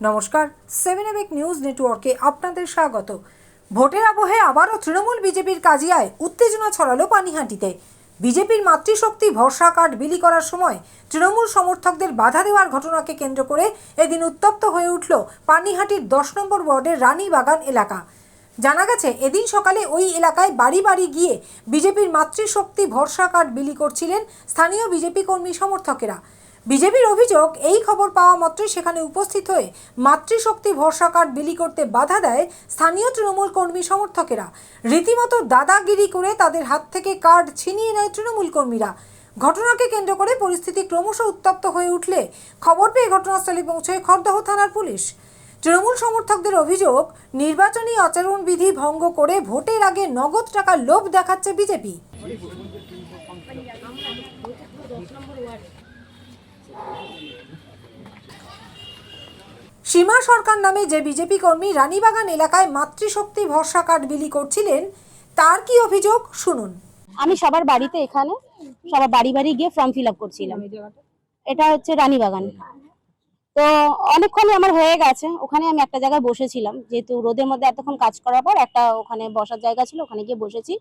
নমস্কার, 7 নিউজ নেটওয়ার্কে আপনাদের স্বাগত। ভোটের আবহে আবারও তৃণমূল বিজেপির কাজিয়ায় উত্তেজনা ছড়ালো পানিহাটিতে। বিজেপির মাতৃশক্তি ভরসা কার্ড বিলি করার সময় তৃণমূল সমর্থকদের বাধা দেওয়ার ঘটনাকে কেন্দ্র করে এদিন উত্তপ্ত হয়ে উঠল পানিহাটির 10 নম্বর ওয়ার্ডের রানীবাগান এলাকা। জানা গেছে, এদিন সকালে ওই এলাকায় বাড়ি বাড়ি গিয়ে বিজেপির মাতৃশক্তি ভরসা কার্ড বিলি করছিলেন স্থানীয় বিজেপি কর্মী সমর্থকেরা। বিজেপির অভিযোগ, এই খবর পাওয়া মাত্রই সেখানে উপস্থিত হয়ে মাতৃশক্তি ভরসা কার্ড বিলি করতে বাধা দেয় স্থানীয় তৃণমূল কর্মী সমর্থকেরা। রীতিমতো দাদাগিরি করে তাদের হাত থেকে কার্ড ছিনিয়ে নেয় তৃণমূল কর্মীরা। ঘটনাকে কেন্দ্র করে পরিস্থিতি ক্রমশ উত্তপ্ত হয়ে উঠলে খবর পেয়ে ঘটনাস্থলে পৌঁছয় খড়দহ থানার পুলিশ। তৃণমূল সমর্থকদের অভিযোগ, নির্বাচনী আচরণবিধি ভঙ্গ করে ভোটের আগে নগদ টাকার লোভ দেখাচ্ছে বিজেপি। সীমা সরকার নামে যে বিজেপি কর্মী রানীবাগান এলাকায় মাতৃশক্তি ভরসা কার্ড বিলি করছিলেন, তার কি অভিযোগ শুনুন। আমি সবার বাড়িতে এখানে সবার বাড়ি বাড়ি গিয়ে ফর্ম ফিল আপ করছিলাম। এটা হচ্ছে রানীবাগান। তো অনেকক্ষণই আমার হয়ে গেছে। ওখানে আমি একটা জায়গায় বসেছিলাম, যেহেতু রোদের মধ্যে এতক্ষণ কাজ করার পর একটা ওখানে বসার জায়গা ছিল, ওখানে গিয়ে বসেছি।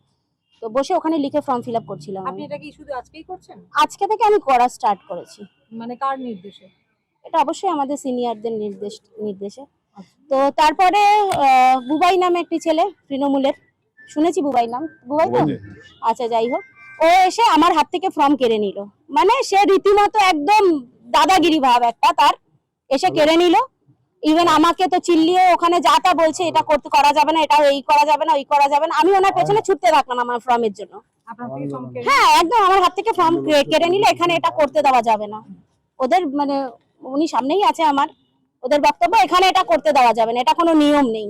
তো বসে ওখানে লিখে ফর্ম ফিল আপ করছিলাম। আপনি এটা কি শুধু আজকেই করছেন? আজকে থেকে আমি করা স্টার্ট করেছি। মানে কার নির্দেশে? এটা অবশ্যই আমাদের সিনিয়রদের নির্দেশে। তো তারপরে বুবাই নামে একটি ছেলে, তৃণমূলের, শুনেছি বুবাই নাম, বুবাই তো, আচ্ছা যাই হোক, ও এসে আমার হাত থেকে ফর্ম কেড়ে নিল। মানে সে রীতিমতো একদম দাদাগিরি ভাব একটা তার, এসে কেড়ে নিল। ইভেন আমাকে তো চিল্লিয়ে ওখানে যা তা বলছে, এটা করতে করা যাবে না, এটা এই করা যাবে না, ওই করা যাবে না। আমি ওনার পেছনে ছুটতে থাকলাম আমার ফর্মের জন্য। হ্যাঁ, একদম আমার হাত থেকে ফর্ম কেড়ে নিল। এখানে এটা করতে দেওয়া যাবে না। ওদের মানে উনি সামনেই আছে আমার, ওদের বক্তব্য এখানে এটা করতে দেওয়া যাবে না, এটা কোনো নিয়ম নেই।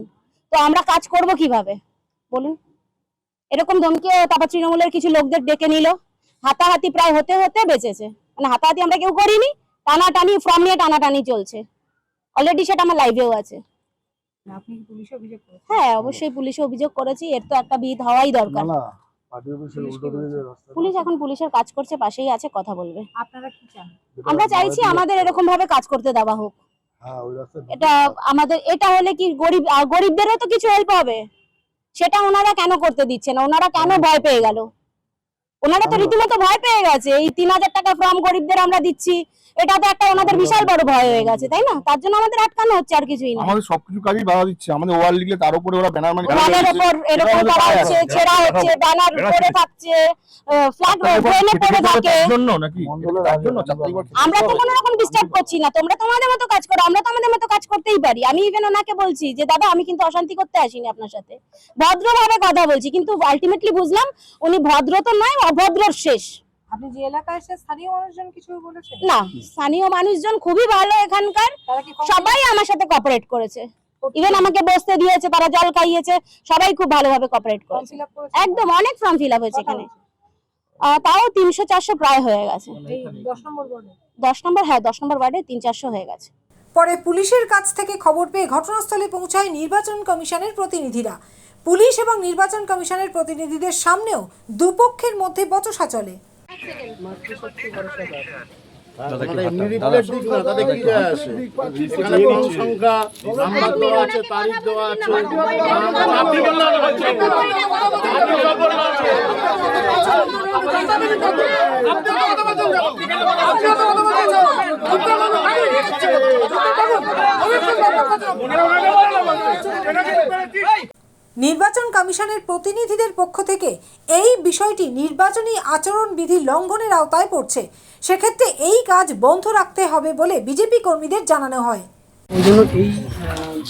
তো আমরা কাজ করব কিভাবে বলুন? এরকম ধমকি। তারপর তৃণমূলের কিছু লোকদের ডেকে নিল, হাতাহাতি প্রায় হতে হতে বেঁচেছে। মানে হাতাহাতি আমরা কেউ করিনি, টানাটানি, ফর্ম নিয়ে টানাটানি চলছে। অলরেডি সেটা আমার লাইভেও আছে। আপনি কি পুলিশে অভিযোগ করেছেন? হ্যাঁ, অবশ্যই পুলিশে অভিযোগ করেছি। এর তো একটা বিহিত হওয়াই দরকার। পুলিশ এখন পুলিশের কাজ করছে, পাশেই আছে, কথা বলবে। আপনারা কি চান? আমরা চাইছি আমাদের এরকম ভাবে কাজ করতে দেওয়া হোক। এটা আমাদের, এটা হলে কি গরিবদেরও তো কিছু হেল্প হবে। সেটা ওনারা কেন করতে দিচ্ছে না? ওনারা কেন ভয় পেয়ে গেল? ওনারা তো রীতিমতো ভয় পেয়ে গেছে। এই 3000 টাকা ফর্ম গরিবদের আমরা দিচ্ছি, এটা তো একটা ওনাদের বিশাল বড় ভয় হয়ে গেছে, তাই না? তার জন্য আমাদের আটকানো হচ্ছে, আর কিছুই না। আমাদের সবকিছু কাজই বাধা দিচ্ছে। আমাদের ওয়াল লিখলে তার উপরে ওরা ব্যানার মানে ওয়ালের উপর এরকম করা হচ্ছে, ছেঁড়া হচ্ছে, ব্যানার পড়ে থাকছে, ফ্ল্যাগ ড্রেনে পড়ে থাকে। তার জন্য নাকি? তার জন্য আমরা তো কোনো রকম ডিস্টার্ব করছি না, তোমরা তোমাদের মতো কাজ করো, আমরা তো আমাদের মতো কাজ করতেই পারি। আমি ইভেন ওনাকে বলছি যে দাদা, আমি কিন্তু অশান্তি করতে আসিনি আপনার সাথে, ভদ্রভাবে কথা বলছি। কিন্তু আলটিমেটলি বুঝলাম উনি ভদ্র তো নয়, অভদ্রর শেষ। আপনি যে এলাকায় এসে স্থানীয় মানুষজন কিছু বলেছেন? না, স্থানীয় মানুষজন খুবই ভালো এখানকার, সবাই আমার সাথে কোঅপারেট করেছে। ইভেন আমাকে বসতে দিয়েছে, তারা জল খাইয়েছে, সবাই খুব ভালোভাবে কোঅপারেট করেছে। একদম অনেক ফর্ম ফিল আপ হয়েছে এখানে। তাও 300-400 প্রায় হয়ে গেছে। 10 নম্বর ওয়ার্ডে? 10 নম্বর, হ্যাঁ 10 নম্বর ওয়ার্ডে 300-400 হয়ে গেছে। পরে পুলিশের কাছ থেকে খবর পেয়ে ঘটনাস্থলে পৌঁছায় নির্বাচন কমিশনের প্রতিনিধিরা। পুলিশ এবং নির্বাচন কমিশনের প্রতিনিধিদের সামনেও দুপক্ষের মধ্যে বচসা চলে। নির্বাচন কমিশনের প্রতিনিধিদের পক্ষ থেকে এই বিষয়টি নির্বাচনী আচরণবিধি লঙ্ঘনের আওতায় পড়ছে, সেক্ষেত্রে এই কাজ বন্ধ রাখতে হবে বলে বিজেপি কর্মীদের জানানো হয়। ওই জন্য এই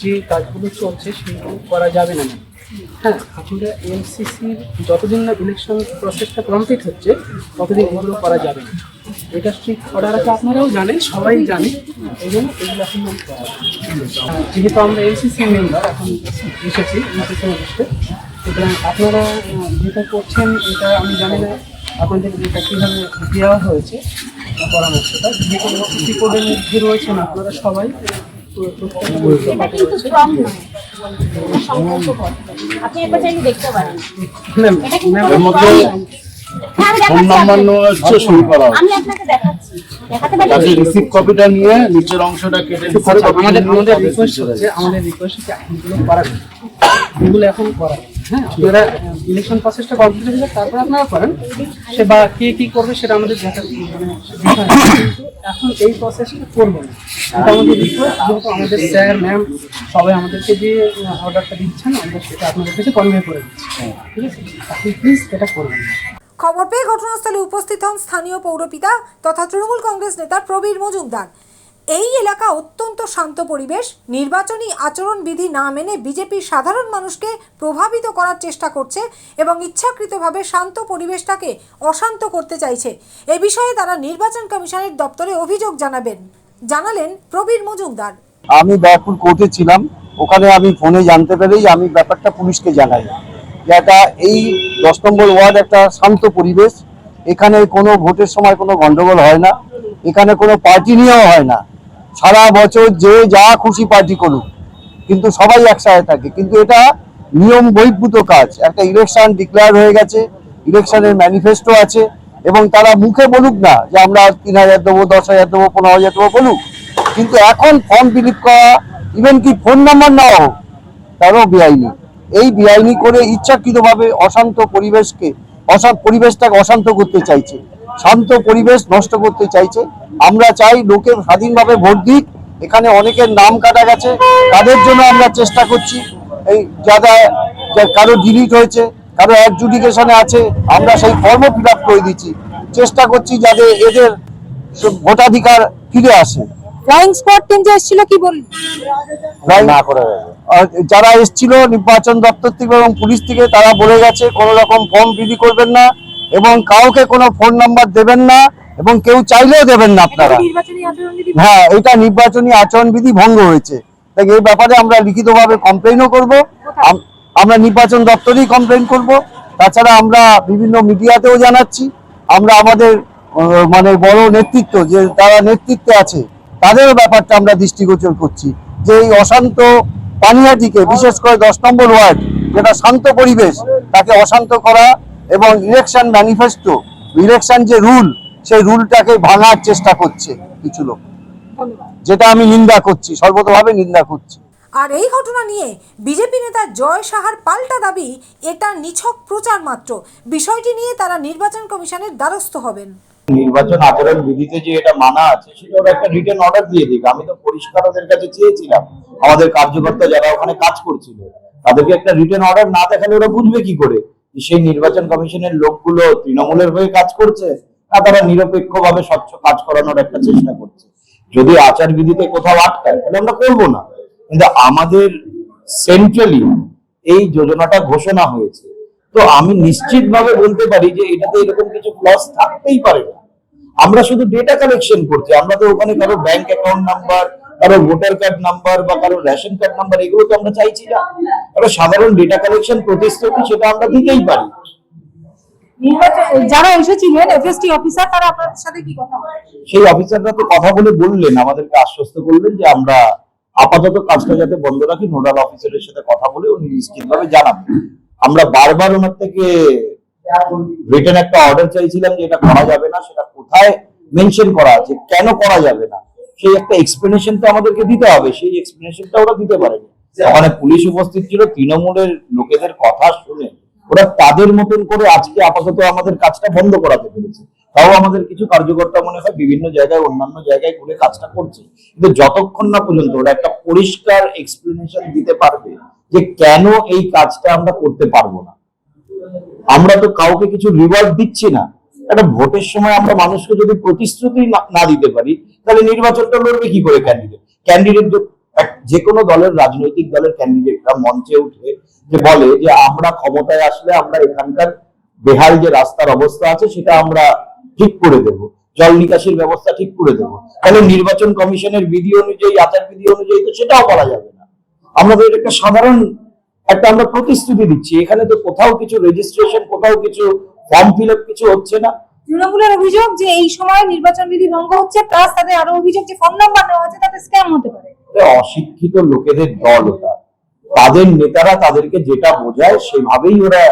যে কাজগুলো চলছে সেগুলো করা যাবে না। হ্যাঁ, আপনারা এমসিসির যতদিন না ইলেকশন প্রসেসটা কমপ্লিট হচ্ছে ততদিন এগুলো করা যাবে না। এটা স্ট্রিক্ট অর্ডার আছে, আপনারাও জানেন, সবাই জানে। এই জন্য এগুলো এখন যেহেতু আমরা এমসিসি মেম্বার এখন এসেছি এমসিসি অফিসে, সুতরাং আপনারা যেটা করছেন এটা আমি জানি না আপনাদের এটা কীভাবে দেওয়া হয়েছে পরামর্শটা। যে কোনো রিপোর্টের মধ্যে রয়েছেন আপনারা সবাই। আপনি একবার চাইলে দেখতে পারেন। হ্যাঁ, আমি ফোন দেখাচ্ছি নাম্বার আপনাকে। নেওয়া হচ্ছে সই করা আমি আপনাকে দেখাচ্ছি, দেখাতে তাকে পারি? রিসিভ কপিটা নিয়ে নিচের অংশটা কেটে দিতে হবে। আমাদের রিকোয়েস্ট হচ্ছে এগুলো করাবেন, এগুলো এখন করাবেন। হ্যাঁ, আপনারা ইলেকশন প্রসেসটা কমপ্লিট হয়ে যাক, তারপর আপনারা করেন। সে বা কে কি করবে সেটা আমাদের দেখার মানে বিষয় না। কিন্তু এখন এই প্রসেসটা করবো না, এটা আমাদের রিকোয়েস্ট। যেহেতু আমাদের স্যার ম্যাম সবাই আমাদেরকে যে অর্ডারটা দিচ্ছেন, আমরা সেটা আপনাদের কাছে কনভে করে দিচ্ছি। ঠিক আছে, আপনি প্লিজ এটা করবেন না। খবর পেয়ে ঘটনাস্থলে উপস্থিত হন স্থানীয় পৌরপিতা তথা তৃণমূল কংগ্রেস নেতা প্রবীর মজুমদার। এই এলাকা অত্যন্ত শান্ত পরিবেশ, নির্বাচনী আচরণবিধি না মেনে বিজেপি সাধারণ মানুষকে প্রভাবিত করার চেষ্টা করছে এবং ইচ্ছাকৃতভাবে শান্ত পরিবেশটাকে অশান্ত করতে চাইছে। এ বিষয়ে তারা নির্বাচন কমিশনের দপ্তরে অভিযোগ জানালেন প্রবীর মজুমদার। আমি ব্যারাকপুর কোর্টে ছিলাম, ওখানে আমি ফোনে জানতে পেরেই আমি ব্যাপারটা পুলিশকে জানাই যে এটা এই 10 নম্বর ওয়ার্ড একটা শান্ত পরিবেশ, এখানে কোনো ভোটের সময় কোনো গন্ডগোল হয় না, এখানে কোনো পার্টি নিয়েও হয় না। সারা বছর যে যা খুশি পার্টি করুক, কিন্তু সবাই একসাথে থাকে। কিন্তু এটা নিয়ম বহির্ভূত কাজ। একটা ইলেকশন ডিক্লেয়ার হয়ে গেছে, ইলেকশনের ম্যানিফেস্টো আছে, এবং তারা মুখে বলুক না যে আমরা 3000 দেবো, 10,000 দেবো, 15,000 দেবো বলুক, কিন্তু এখন ফর্ম ফিল আপ করা, ইভেন কি ফোন নাম্বার নেওয়া হোক, তারও বেআইনি। এই বেআইনি করে ইচ্ছাকৃতভাবে অশান্ত পরিবেশটাকে অশান্ত করতে চাইছে, শান্ত পরিবেশ নষ্ট করতে চাইছে। আমরা চাই লোকে স্বাধীনভাবে ভোট দিক। এখানে অনেকের নাম কাটা গেছে, তাদের জন্য আমরা চেষ্টা করছি। এই কারো ডিলিট হয়েছে, কারো অ্যাডজুডিকেশনে আছে, আমরা সেই ফর্মও ফিল আপ করে দিচ্ছি। চেষ্টা করছি যাতে এদের ভোটাধিকার ফিরে আসে। ফ্লাইং স্কোয়াড টিম যে এসেছিল কি বললেন? যারা এসেছিল নির্বাচন দপ্তর থেকে এবং পুলিশ থেকে, তারা বলে গেছে কোনো রকম ফর্ম বিলি করবেন না এবং কাউকে কোনো ফোন নাম্বার দেবেন না এবং কেউ চাইলেও দেবেন না আপনারা। নির্বাচনী আচরণবিধি হ্যাঁ, এটা নির্বাচনী আচরণবিধি ভঙ্গ হয়েছে। তাই এই ব্যাপারে আমরা লিখিতভাবে কমপ্লেনও করব, আমরা নির্বাচন দপ্তরেই কমপ্লেন করব। তাছাড়া আমরা বিভিন্ন মিডিয়াতেও জানাচ্ছি। আমরা আমাদের মানে বড় নেতৃত্ব যে তারা নেতৃত্বে আছে, তাদের ব্যাপারটা আমরা দৃষ্টিগোচর করছি যে এই অশান্ত পানিহাটিকে, বিশেষ করে 10 নম্বর ওয়ার্ড যেটা শান্ত পরিবেশ, তাকে অশান্ত করা এবং ইলেকশন ম্যানিফেস্টো, ইলেকশন যে রুল, সেই রুলটাকে ভাঙার চেষ্টা করছে কিছু লোক, যেটা আমি নিন্দা করছি, সর্বতভাবে নিন্দা করছি। আর এই ঘটনা নিয়ে বিজেপি নেতা জয় সাহার পাল্টা দাবি, এটা নিছক প্রচার মাত্র। বিষয়টি নিয়ে তারা নির্বাচন কমিশনের দ্বারস্থ হবেন। নির্বাচন আচরণ বিধিতে যে এটা মানা আছে, সেটা ওরা একটা রিটেন অর্ডার দিয়ে দিক। আমি তো পরিষ্কার ওদের কাছে চেয়েছিলাম, আমাদের কার্যকর্তা যারা ওখানে কাজ করছিল, তাদেরকে একটা রিটেন অর্ডার না দেখালে ওরা বুঝবে কি করে সেই নির্বাচন কমিশনের লোকগুলো তৃণমূলের হয়ে কাজ করছে না তারা নিরপেক্ষভাবে স্বচ্ছ কাজ করানোর একটা চেষ্টা করছে। যদি আচার বিধিতে কোথাও আটকায় তাহলে আমরা করবো না, কিন্তু আমাদের সেন্ট্রালি এই যোজনাটা ঘোষণা হয়েছে, তো আমি নিশ্চিতভাবে বলতে পারি যে এটাতে এরকম কিছু ক্লজ থাকতেই পারে না। আমরা শুধু ডেটা কালেকশন করছি, আমরা তো ওখানে কারো ব্যাংক অ্যাকাউন্ট নাম্বার, কারো ভোটার কার্ড নাম্বার বা কারো রেশন কার্ড নাম্বার, এগুলো তো আমরা চাইছি না। একটা সাধারণ ডেটা কালেকশন প্রতিশ্রুতি, সেটা আমরা দিতেই পারি। নির্বাচন যারা এসেছিলেন এফএসটি অফিসার, তারা আপনাদের সাথে কি কথা বলে? সেই অফিসাররা তো কথা বলে বললেন, আমাদেরকে আশ্বস্ত করলেন যে আমরা আপাতত কাজটা যাতে বন্ধ রাখি, নোডাল অফিসারের সাথে কথা বলে উনি নিশ্চিতভাবে জানাবেন। আমরা বারবার ওনার থেকে রিটেন একটা অর্ডার চাইছিলাম যে এটা করা যাবে না, সেটা কোথায় মেনশন করা আছে, কেন করা যাবে না, সেই একটা এক্সপ্লেনেশন তো আমাদেরকে দিতে হবে। সেই এক্সপ্লেনেশনটা ওরা দিতে পারেনি। ওখানে পুলিশ উপস্থিত ছিল, তৃণমূলের লোকেদের কথা শুনে ওরা তাদের মতন করে আজকে আপাতত আমাদের কাজটা বন্ধ করাতে পেরেছে। তাও আমাদের কিছু কার্যকর্তা মনে হয় বিভিন্ন জায়গায়, অন্যান্য জায়গায় ঘুরে কাজটা করছে, কিন্তু যতক্ষণ না পর্যন্ত ওরা একটা পরিষ্কার এক্সপ্লেনেশন দিতে পারবে যে কেন এই কাজটা আমরা করতে পারবো না। আমরা তো কাউকে কিছু রিওয়ার্ড দিচ্ছি না। একটা ভোটের সময় আমরা মানুষকে যদি প্রতিশ্রুতি না দিতে পারি, তাহলে নির্বাচনটা লড়বে কি করে ক্যান্ডিডেট যে কোনো দলের, রাজনৈতিক দলের ক্যান্ডিডেটরা মঞ্চে উঠে যে বলে যে আমরা ক্ষমতায় আসলে আমরা এখানকার বেহাল যে রাস্তার অবস্থা আছে সেটা আমরা ঠিক করে দেব, জল নিকাশির ব্যবস্থা ঠিক করে দেব, তাহলে নির্বাচন কমিশনের বিধি অনুযায়ী, আচার বিধি অনুযায়ী তো সেটাও করা যাবে না। আমরা তো একটা সাধারণ আমরা প্রতিশ্রুতি দিচ্ছি, এখানে তো কোথাও কিছু রেজিস্ট্রেশন, কোথাও কিছু ফর্ম ফিল আপ কিছু হচ্ছে না। তৃণমূলের অভিযোগ যে এই সময় নির্বাচন বিধি ভঙ্গ হচ্ছে, প্লাস তাদের আরো অভিযোগ যে ফোন নাম্বার নেওয়া হচ্ছে, তাতে স্ক্যাম হতে পারে। অশিক্ষিত লোকেদের দল ওটা, তাদের নেতারা তাদেরকে যেটা বোঝায় সেভাবেই ওরা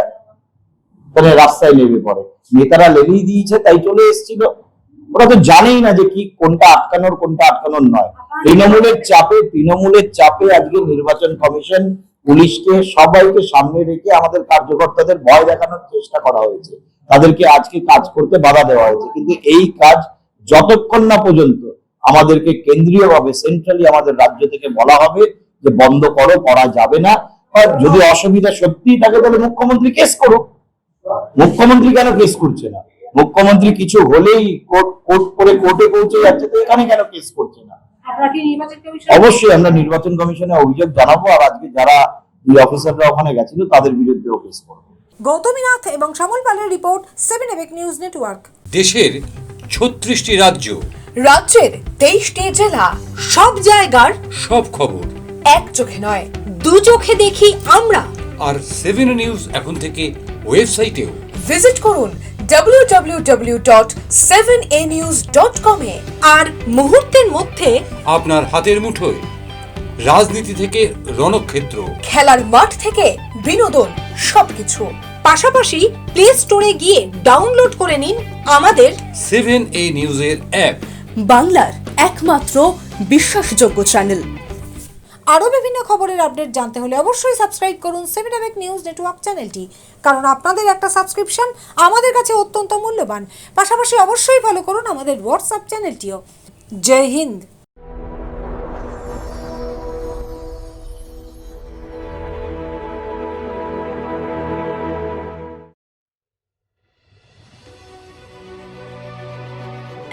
তাহলে রাস্তায় নেমে পড়ে। নেতারা লেলিয়ে দিয়েছে তাই চলে এসেছিল, ওরা তো জানেই না যে কি কোনটা আটকানোর নয়। তৃণমূলের চাপে আজকে নির্বাচন কমিশন, পুলিশকে, সবাইকে সামনে রেখে আমাদের কার্যকর্তাদের ভয় দেখানোর চেষ্টা করা হয়েছে, তাদেরকে আজকে কাজ করতে বাধা দেওয়া হয়েছে। কিন্তু এই কাজ যতক্ষণ না পর্যন্ত আমাদেরকে কেন্দ্রীয়ভাবে, সেন্ট্রালি আমাদের রাজ্য থেকে বলা হবে যে বন্ধ করো, করা যাবে না, আর যদি অসুবিধা সত্যিই থাকে তাহলে মুখ্যমন্ত্রী কেস করুক। মুখ্যমন্ত্রী কেন কেস করছে না? মুখ্যমন্ত্রী কিছু হলেই কোর্টে পৌঁছে যাচ্ছে, তো এখানে কেন কেস করছে না? আপনারা কি নির্বাচন কমিশন? অবশ্যই আমরা নির্বাচন কমিশনে অভিযোগ জানাবো, আর আজকে যারা অফিসাররা ওখানে গেছিল তাদের বিরুদ্ধেও কেস করবো। গৌতমী নাথ এবং শ্যামল পালের রিপোর্ট, 7 এবেক নিউজ নেটওয়ার্ক। দেশের 36টি রাজ্য, রাজ্যের 23টি জেলা, সব জায়গার সব খবর এক চোখে নয়, দু চোখে দেখি আমরা। আর 7 নিউজ এখন থেকে ওয়েবসাইটেও। ভিজিট করুন www.7anews.com এ। আর মুহূর্তের মধ্যে আপনার হাতের মুঠোয়, রাজনীতি থেকে রণক্ষেত্র, খেলার মাঠ থেকে বিনোদন, সবকিছু। পাশাপাশি প্লে স্টোরে গিয়ে ডাউনলোড করে নিন আমাদের 7A নিউজের অ্যাপ, বাংলার একমাত্র বিশ্বাসযোগ্য চ্যানেল। আরও বিভিন্ন খবরের আপডেট জানতে হলে অবশ্যই সাবস্ক্রাইব করুন 7 এবেক নিউজ নেটওয়ার্ক চ্যানেলটি, কারণ আপনাদের একটা সাবস্ক্রিপশন আমাদের কাছে অত্যন্ত মূল্যবান। পাশাপাশি অবশ্যই ফলো করুন আমাদের হোয়াটসঅ্যাপ চ্যানেলটিও। জয় হিন্দ।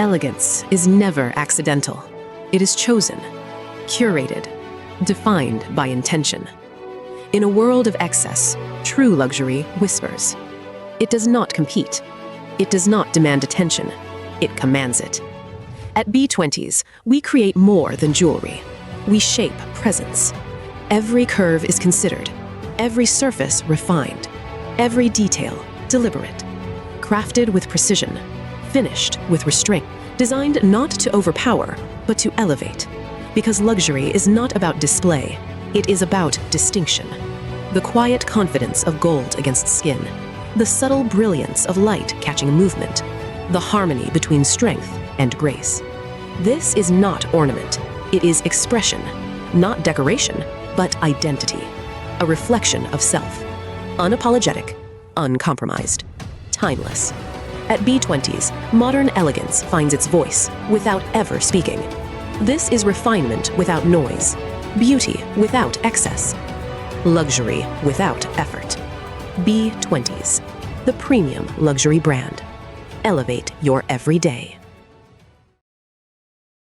Elegance is never accidental. It is chosen, curated, defined by intention. In a world of excess, true luxury whispers. It does not compete. It does not demand attention. It commands it. At B20s, we create more than jewelry. We shape presence. Every curve is considered, every surface refined, every detail deliberate, crafted with precision, finished with restraint, designed not to overpower, but to elevate. Because luxury is not about display, it is about distinction. The quiet confidence of gold against skin, the subtle brilliance of light catching movement, the harmony between strength and grace. This is not ornament, it is expression, not decoration, but identity, a reflection of self, unapologetic, uncompromised, timeless. At B20s, modern elegance finds its voice without ever speaking. This is refinement without noise, beauty without excess, luxury without effort. B20s, the premium luxury brand. Elevate your everyday.